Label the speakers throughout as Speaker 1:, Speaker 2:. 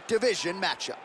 Speaker 1: division matchup.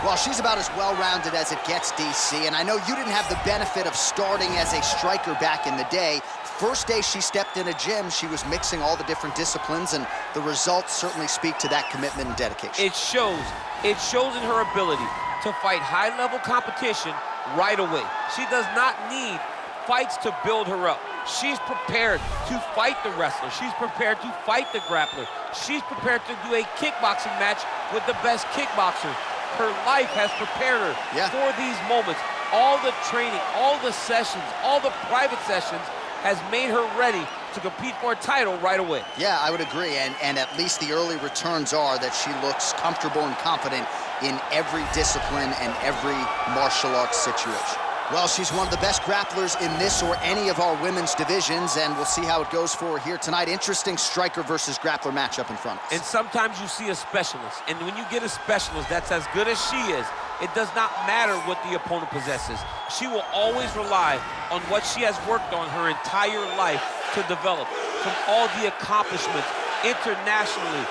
Speaker 1: Well, she's about as well-rounded as it gets, DC, and I know you didn't have the benefit of starting as a striker back in the day. First day she stepped in a gym, she was mixing all the different disciplines, and the results certainly speak to that commitment and dedication.
Speaker 2: It shows. It shows in her ability to fight high-level competition right away. She does not need fights to build her up. She's prepared to fight the wrestler. She's prepared to fight the grappler. She's prepared to do a kickboxing match with the best kickboxer. Her life has prepared her for these moments. All the training, all the sessions, all the private sessions has made her ready to compete for a title right away. Yeah,
Speaker 1: I would agree, and at least the early returns are that she looks comfortable and confident in every discipline and every martial arts situation. Well, she's one of the best grapplers in this or any of our women's divisions, and we'll see how it goes for her here tonight. Interesting striker versus grappler matchup in front of us.
Speaker 2: And sometimes you see a specialist, and when you get a specialist that's as good as she is, it does not matter what the opponent possesses. She will always rely on what she has worked on her entire life to develop, from all the accomplishments internationally,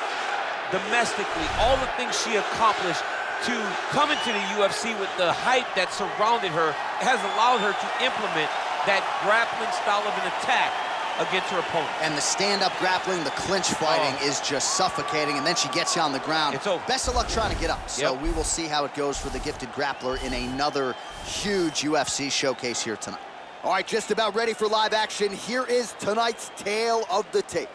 Speaker 2: domestically, all the things she accomplished. To come into the UFC with the hype that surrounded her has allowed her to implement that grappling style of an attack against her opponent.
Speaker 1: And the stand-up grappling, the clinch fighting is just suffocating, and then she gets you on the ground.
Speaker 2: It's over.
Speaker 1: Best of luck trying to get up. So we will see how it goes for the gifted grappler in another huge UFC showcase here tonight. All right, just about ready for live action. Here is tonight's tale of the tape.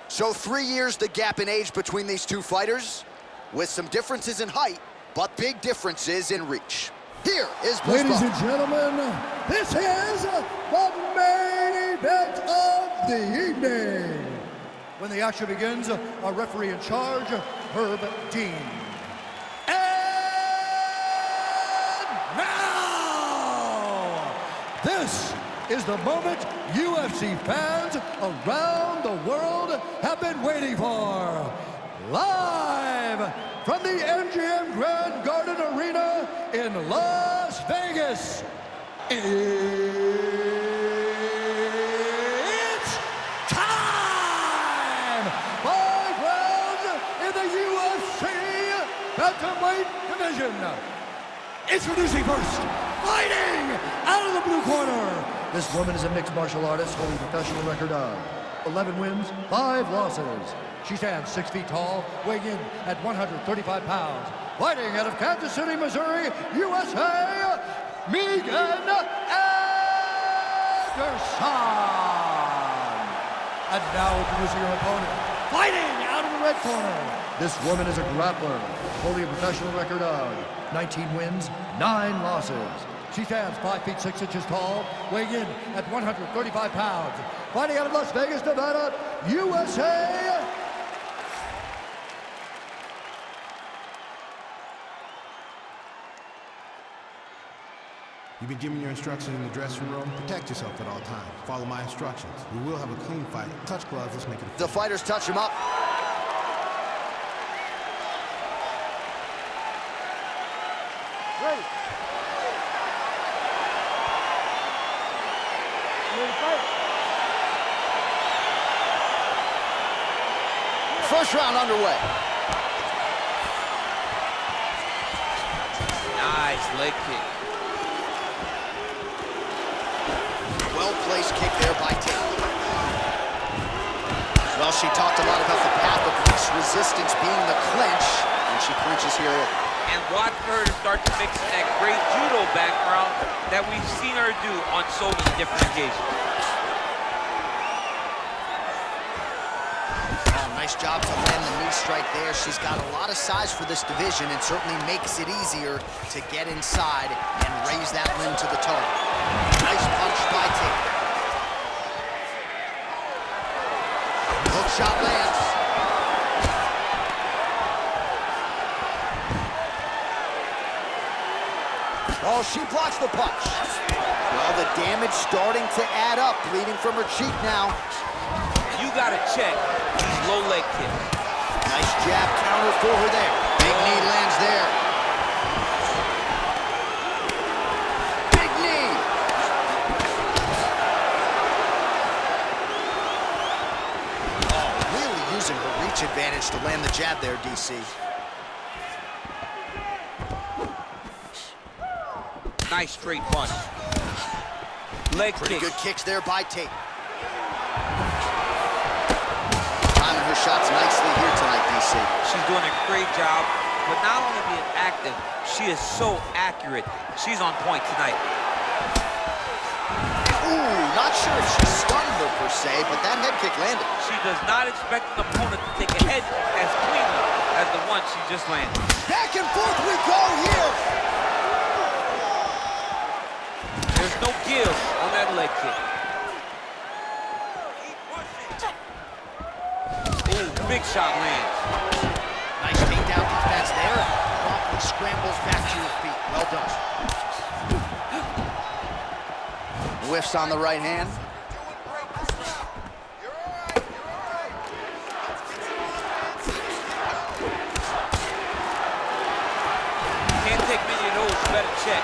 Speaker 1: So 3 years the gap in age between these two fighters, with some differences in height, but big differences in reach. Here is
Speaker 3: Ladies and gentlemen, this is the main event of the evening. When the action begins, our referee in charge, Herb Dean. And now, this is the moment UFC fans around the world have been waiting for. Live from the MGM Grand Garden Arena in Las Vegas, it's time! 5 rounds in the UFC bantamweight division. Introducing first, fighting out of the blue corner. This woman is a mixed martial artist holding a professional record of 11 wins, 5 losses. She stands 6 feet tall, weighing in at 135 pounds. Fighting out of Kansas City, Missouri, USA, Megan Anderson. And now introducing her opponent, fighting out of the red corner. This woman is a grappler, holding a professional record of 19 wins, 9 losses. She stands 5 feet 6 inches tall, weighing in at 135 pounds. Fighting out of Las Vegas, Nevada, USA.
Speaker 4: You've been given your instructions in the dressing room. Protect yourself at all times. Follow my instructions. We will have a clean fight. Touch gloves, let's make it.
Speaker 1: The fighters touch him up.
Speaker 5: Ready. Ready to fight.
Speaker 1: First round underway.
Speaker 2: Nice leg kick.
Speaker 1: Well-placed kick there by Tate. Well, she talked a lot about the path of least resistance being the clinch, and she clinches here.
Speaker 2: And watch her to start to mix in that great judo background that we've seen her do on so many different occasions.
Speaker 1: Oh, nice job to land the knee strike there. She's got a lot of size for this division and certainly makes it easier to get inside and raise that limb to the target. Nice punch by Tate. Hook shot lands. Oh, she blocks the punch. Well, the damage starting to add up, bleeding from her cheek now.
Speaker 2: You gotta check these low leg kicks.
Speaker 1: Nice jab counter for her there. Big knee lands there. jab there, DC.
Speaker 2: Nice straight punch. Leg
Speaker 1: Pretty
Speaker 2: kick.
Speaker 1: good kicks there by Tate. Timing her shots nicely here tonight, DC.
Speaker 2: She's doing a great job, but not only being active, she is so accurate. She's on point tonight.
Speaker 1: Ooh, not sure if she stunned her per se, but that head kick landed.
Speaker 2: She does not expect an opponent to take a head kick as cleanly as the one she just landed.
Speaker 1: Back and forth we go here.
Speaker 2: There's no give on that leg kick. Ooh, big shot lands.
Speaker 1: Nice takedown defense there. Promptly scrambles back to her feet. Well done. Whiffs on the right hand.
Speaker 2: Can't take many of those, you better check.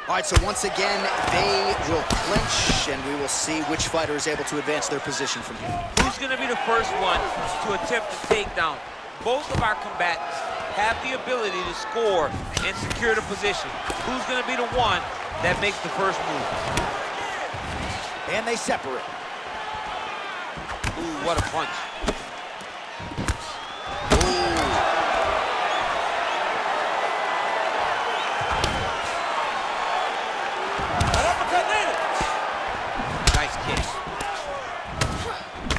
Speaker 1: All right, so once again, they will clinch, and we will see which fighter is able to advance their position from here.
Speaker 2: Who's going to be the first one to attempt the takedown? Both of our combatants have the ability to score and secure the position. Who's going to be the one that makes the first move?
Speaker 1: And they separate.
Speaker 2: Ooh, what a punch. Nice kick.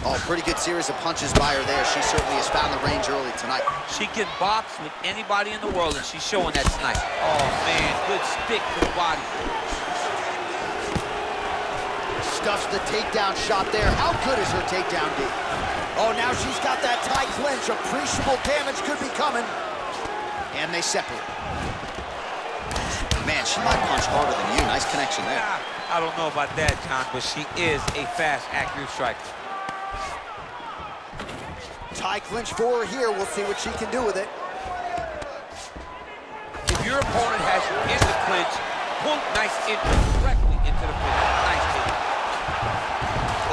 Speaker 1: Oh, pretty good series of punches by her there. She certainly has found the range early tonight.
Speaker 2: She can box with anybody in the world, and she's showing that tonight. Oh, man, good stick to the body.
Speaker 1: Stuffs the takedown shot there. How good is her takedown, D? Oh, now she's got that tight clinch. Appreciable damage could be coming. And they separate. Man, she might punch harder than you. Nice connection there.
Speaker 2: I don't know about that, John, but she is a fast, accurate striker.
Speaker 1: Tie clinch for her here. We'll see what she can do with it.
Speaker 2: If your opponent has you in the clinch, pull nice entry directly into the clinch. Nice kick.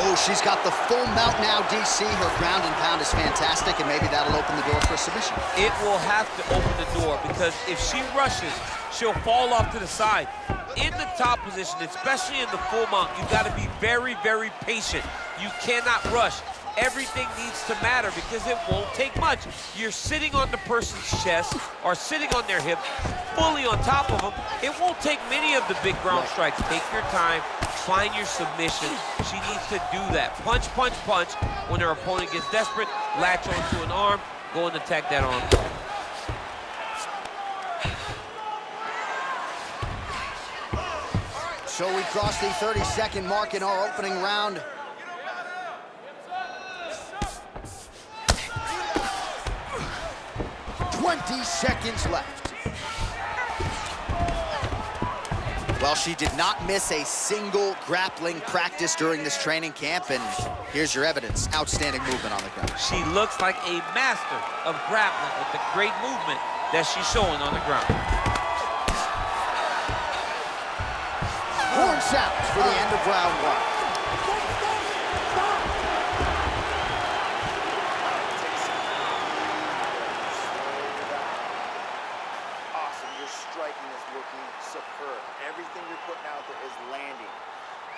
Speaker 1: Oh, she's got the full mount now, DC. Her ground and pound is fantastic, and maybe that'll open the door for a submission.
Speaker 2: It will have to open the door because if she rushes, she'll fall off to the side. In the top position, especially in the full mount, you got to be very, very patient. You cannot rush. Everything needs to matter because it won't take much. You're sitting on the person's chest or sitting on their hip, fully on top of them. It won't take many of the big ground strikes. Take your time, find your submission. She needs to do that. Punch, punch, punch. When her opponent gets desperate, latch onto an arm, go and attack that arm.
Speaker 1: So we crossed the 30-second mark in our opening round. "20 seconds left." Well, she did not miss a single grappling practice during this training camp, and here's your evidence. Outstanding movement on the ground.
Speaker 2: She looks like a master of grappling with the great movement that she's showing on the ground.
Speaker 1: Horn sounds for the end of round one.
Speaker 6: Awesome, your striking is looking superb. Everything you're putting out there is landing.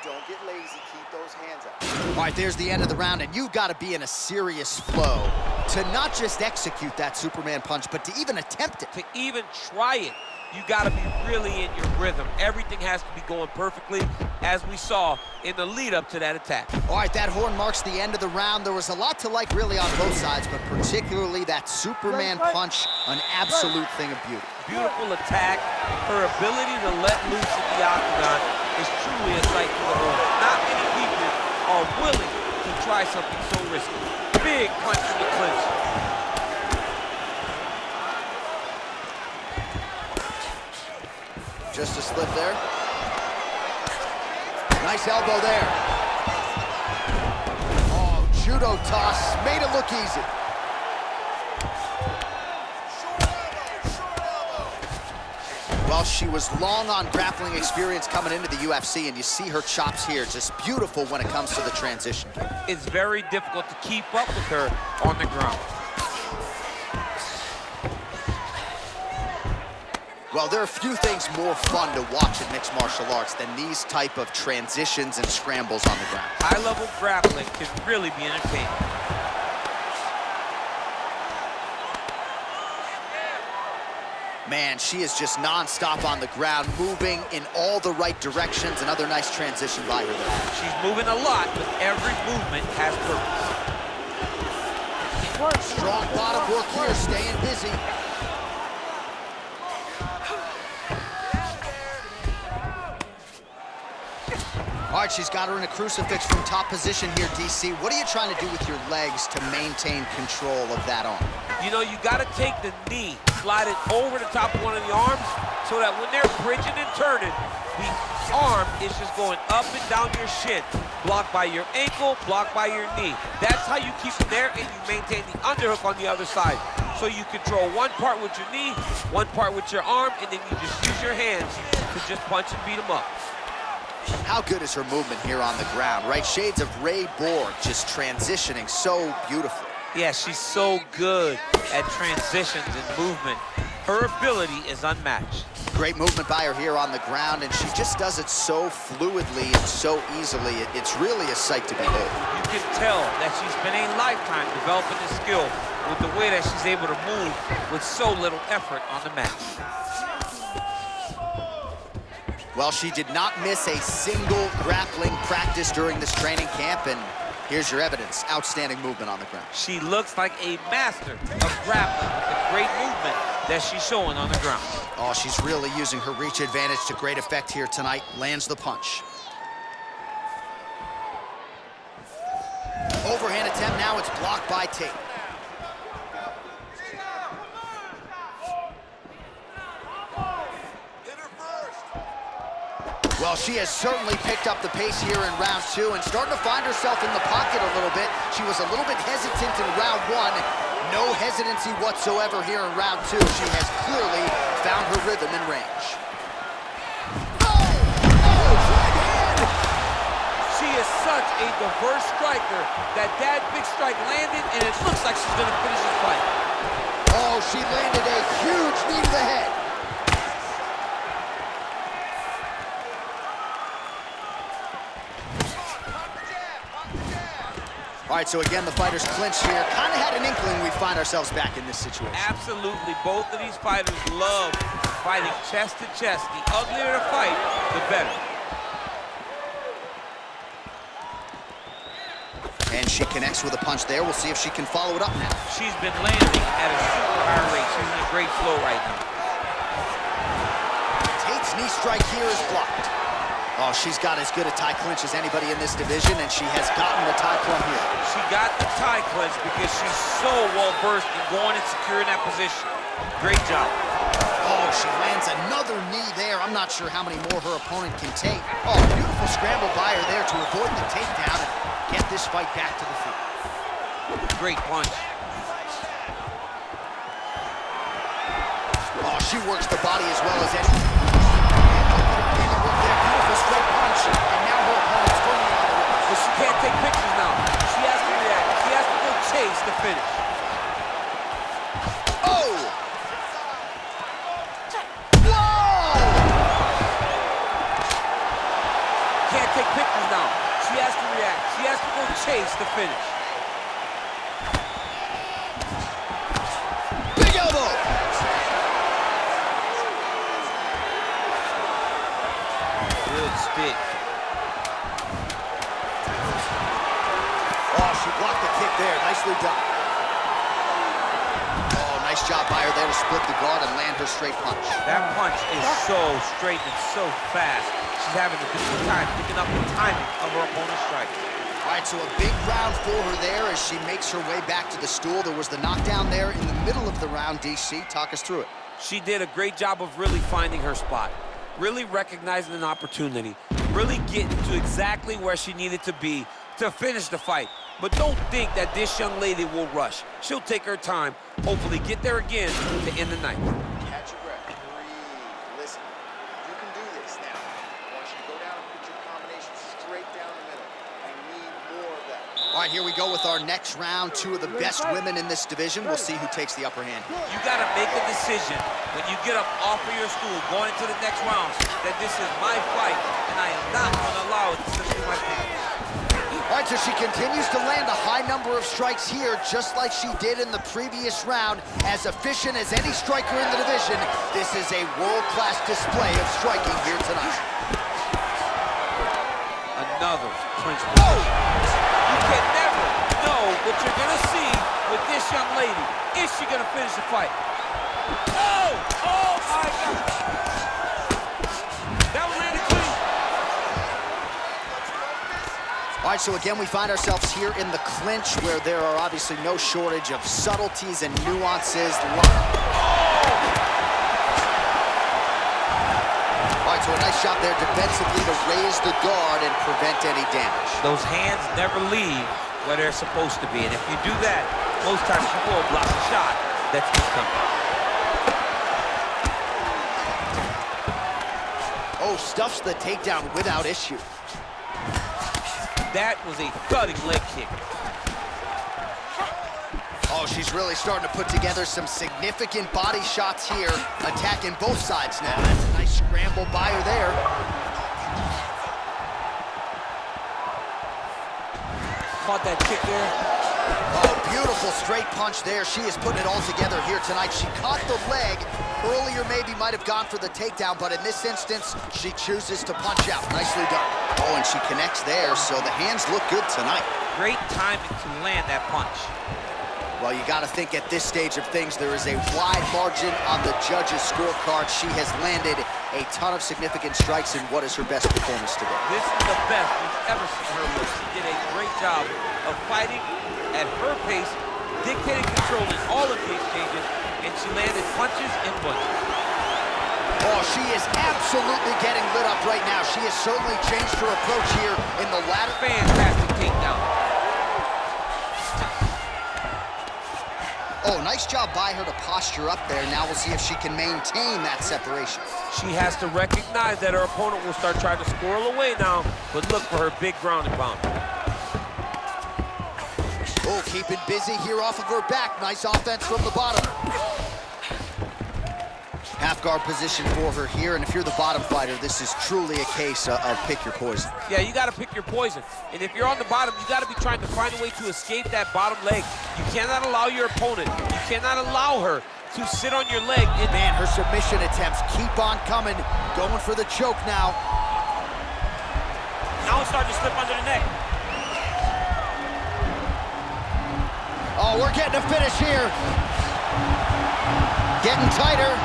Speaker 6: Don't get lazy, keep those hands up.
Speaker 1: All right, there's the end of the round, and you've got to be in a serious flow to not just execute that Superman punch, but to even attempt it.
Speaker 2: To even try it, you got to be really in your rhythm. Everything has to be going perfectly, as we saw in the lead up to that attack.
Speaker 1: All right, that horn marks the end of the round. There was a lot to like really on both sides, but particularly that Superman punch, an absolute thing of beauty.
Speaker 2: Beautiful attack. Her ability to let loose in the octagon is truly a sight to behold. Not many people are willing to try something so risky. Big punch in the clinch.
Speaker 1: Just a slip there. Nice elbow there. Oh, judo toss. Made it look easy. Well, Well, she was long on grappling experience coming into the UFC, and you see her chops here, just beautiful when it comes to the transition.
Speaker 2: It's very difficult to keep up with her on the ground.
Speaker 1: Well, there are few things more fun to watch in mixed martial arts than these type of transitions and scrambles on the ground.
Speaker 2: High-level grappling can really be entertaining.
Speaker 1: Man, she is just non-stop on the ground, moving in all the right directions. Another nice transition by her there.
Speaker 2: She's moving a lot, but every movement has purpose.
Speaker 1: Strong bottom work here, staying busy. All right, she's got her in a crucifix from top position here, DC. What are you trying to do with your legs to maintain control of that arm?
Speaker 2: You know, you got to take the knee, slide it over the top of one of the arms so that when they're bridging and turning, the arm is just going up and down your shin, blocked by your ankle, blocked by your knee. That's how you keep it there, and you maintain the underhook on the other side. So you control one part with your knee, one part with your arm, and then you just use your hands to just punch and beat them up.
Speaker 1: How good is her movement here on the ground, right? Shades of Ray Borg, just transitioning so beautifully.
Speaker 2: Yeah, she's so good at transitions and movement. Her ability is unmatched.
Speaker 1: Great movement by her here on the ground, and she just does it so fluidly and so easily. It's really a sight to behold.
Speaker 2: You can tell that she's spent a lifetime developing this skill with the way that she's able to move with so little effort on the mat.
Speaker 1: Well, she did not miss a single grappling practice during this training camp, and here's your evidence. Outstanding movement on the ground.
Speaker 2: She looks like a master of grappling with the great movement that she's showing on the ground.
Speaker 1: Oh, she's really using her reach advantage to great effect here tonight. Lands the punch. Overhand attempt, now it's blocked by Tate. Well, she has certainly picked up the pace here in round two and starting to find herself in the pocket a little bit. She was a little bit hesitant in round one. No hesitancy whatsoever here in round two. She has clearly found her rhythm and range.
Speaker 2: She is such a diverse striker that big strike landed, and it looks like she's going to finish the fight.
Speaker 1: Oh, she landed a huge knee to the head. All right, so again, the fighters clinch here. Kind of had an inkling we'd find ourselves back in this situation.
Speaker 2: Absolutely. Both of these fighters love fighting chest to chest. The uglier the fight, the better.
Speaker 1: And she connects with a punch there. We'll see if she can follow it up now.
Speaker 2: She's been landing at a super high rate. She's in a great flow right now.
Speaker 1: Tate's knee strike here is blocked. Oh, she's got as good a tie clinch as anybody in this division, and she has gotten the tie plum here.
Speaker 2: She got the tie clinch because she's so well-versed in going and securing that position. Great job.
Speaker 1: Oh, she lands another knee there. I'm not sure how many more her opponent can take. Oh, beautiful scramble by her there to avoid the takedown and get this fight back to the feet.
Speaker 2: Great punch.
Speaker 1: Oh, she works the body as well as any. Beautiful straight punch, and now her opponent's firmly on the ropes.
Speaker 2: But she can't take pictures now. She has to react. She has to go chase the finish.
Speaker 1: Oh! Whoa!
Speaker 2: Can't take pictures now. She has to react. She has to go chase the finish.
Speaker 1: Big elbow!
Speaker 2: Good stick.
Speaker 1: Oh, she blocked the kick there. Nicely done. Oh, nice job by her there to split the guard and land her straight punch.
Speaker 2: That punch is so straight and so fast. She's having a difficult time picking up the timing of her opponent's strike.
Speaker 1: All right, so a big round for her there as she makes her way back to the stool. There was the knockdown there in the middle of the round. DC, talk us through it.
Speaker 2: She did a great job of really finding her spot, really recognizing an opportunity, really getting to exactly where she needed to be to finish the fight. But don't think that this young lady will rush. She'll take her time, hopefully get there again to end the night.
Speaker 6: Catch your breath. Breathe. Listen.
Speaker 1: right, here we go with our next round. Two of the best women in this division. We'll see who takes the upper hand.
Speaker 2: You got to make a decision when you get up off of your stool, going into the next round, that this is my fight, and I am not going to allow it to slip through my fingers.
Speaker 1: All right, so she continues to land a high number of strikes here, just like she did in the previous round. As efficient as any striker in the division, this is a world-class display of striking here tonight.
Speaker 2: Another clinch position. You can never know what you're going to see with this young lady. Is she going to finish the fight? Oh! Oh, my God! That was landed clean.
Speaker 1: All right, so again, we find ourselves here in the clinch, where there are obviously no shortage of subtleties and nuances. All right, so a nice job there defensively to raise the guard and prevent any damage.
Speaker 2: Those hands never leave where they're supposed to be, and if you do that, most times people will block a shot that's incoming.
Speaker 1: Oh, stuffs the takedown without issue.
Speaker 2: That was a thudding leg kick.
Speaker 1: Oh, she's really starting to put together some significant body shots here, attacking both sides now. That's a nice scramble by her there.
Speaker 2: Caught that kick there.
Speaker 1: Oh, beautiful straight punch there. She is putting it all together here tonight. She caught the leg. Earlier maybe might have gone for the takedown, but in this instance, she chooses to punch out. Nicely done. Oh, and she connects there, so the hands look good tonight.
Speaker 2: Great timing to land that punch.
Speaker 1: Well, you got to think at this stage of things, there is a wide margin on the judges' scorecard. She has landed a ton of significant strikes in what is her best performance today.
Speaker 2: This is the best we've ever seen her look. She did a great job of fighting at her pace, dictating, controlling all of the exchanges, and she landed punches and bunches.
Speaker 1: Oh, she is absolutely getting lit up right now. She has certainly changed her approach here in the latter.
Speaker 2: Fantastic takedown.
Speaker 1: Oh, nice job by her to posture up there. Now we'll see if she can maintain that separation.
Speaker 2: She has to recognize that her opponent will start trying to squirrel away now, but look for her big ground and pound.
Speaker 1: Oh, keeping busy here off of her back. Nice offense from the bottom. Half guard position for her here, and if you're the bottom fighter, this is truly a case of pick your poison.
Speaker 2: Yeah, you got to pick your poison. And if you're on the bottom, you got to be trying to find a way to escape that bottom leg. You cannot allow your opponent, you cannot allow her to sit on your leg.
Speaker 1: Man, her submission attempts keep on coming. Going for the choke now.
Speaker 2: Now it's starting to slip under the neck.
Speaker 1: Oh, we're getting a finish here. Getting tighter.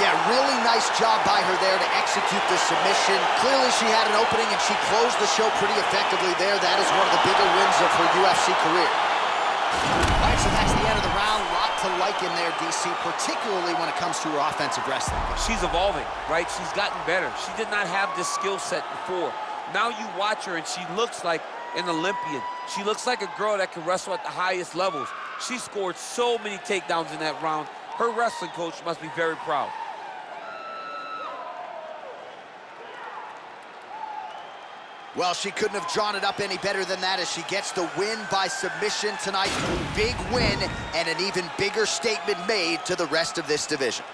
Speaker 1: Yeah, really nice job by her there to execute the submission. Clearly she had an opening and she closed the show pretty effectively there. That is one of the bigger wins of her UFC career. All right, so that's the end of the round. A lot to like in there, DC, particularly when it comes to her offensive wrestling.
Speaker 2: She's evolving, right? She's gotten better. She did not have this skill set before. Now you watch her and she looks like an Olympian. She looks like a girl that can wrestle at the highest levels. She scored so many takedowns in that round. Her wrestling coach must be very proud.
Speaker 1: Well, she couldn't have drawn it up any better than that as she gets the win by submission tonight. Big win and an even bigger statement made to the rest of this division.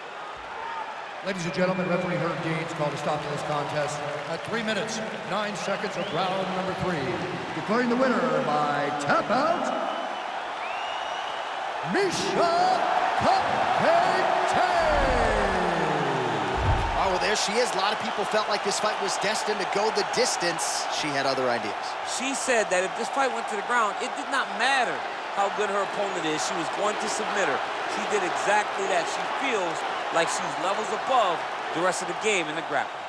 Speaker 3: Ladies and gentlemen, referee Herb Deans called a stop to this contest at 3 minutes, 9 seconds of round number 3. Declaring the winner by tap out, Miesha Tate.
Speaker 1: Oh, well, there she is. A lot of people felt like this fight was destined to go the distance. She had other ideas.
Speaker 2: She said that if this fight went to the ground, it did not matter how good her opponent is. She was going to submit her. She did exactly that. She feels like she's levels above the rest of the game in the grappling.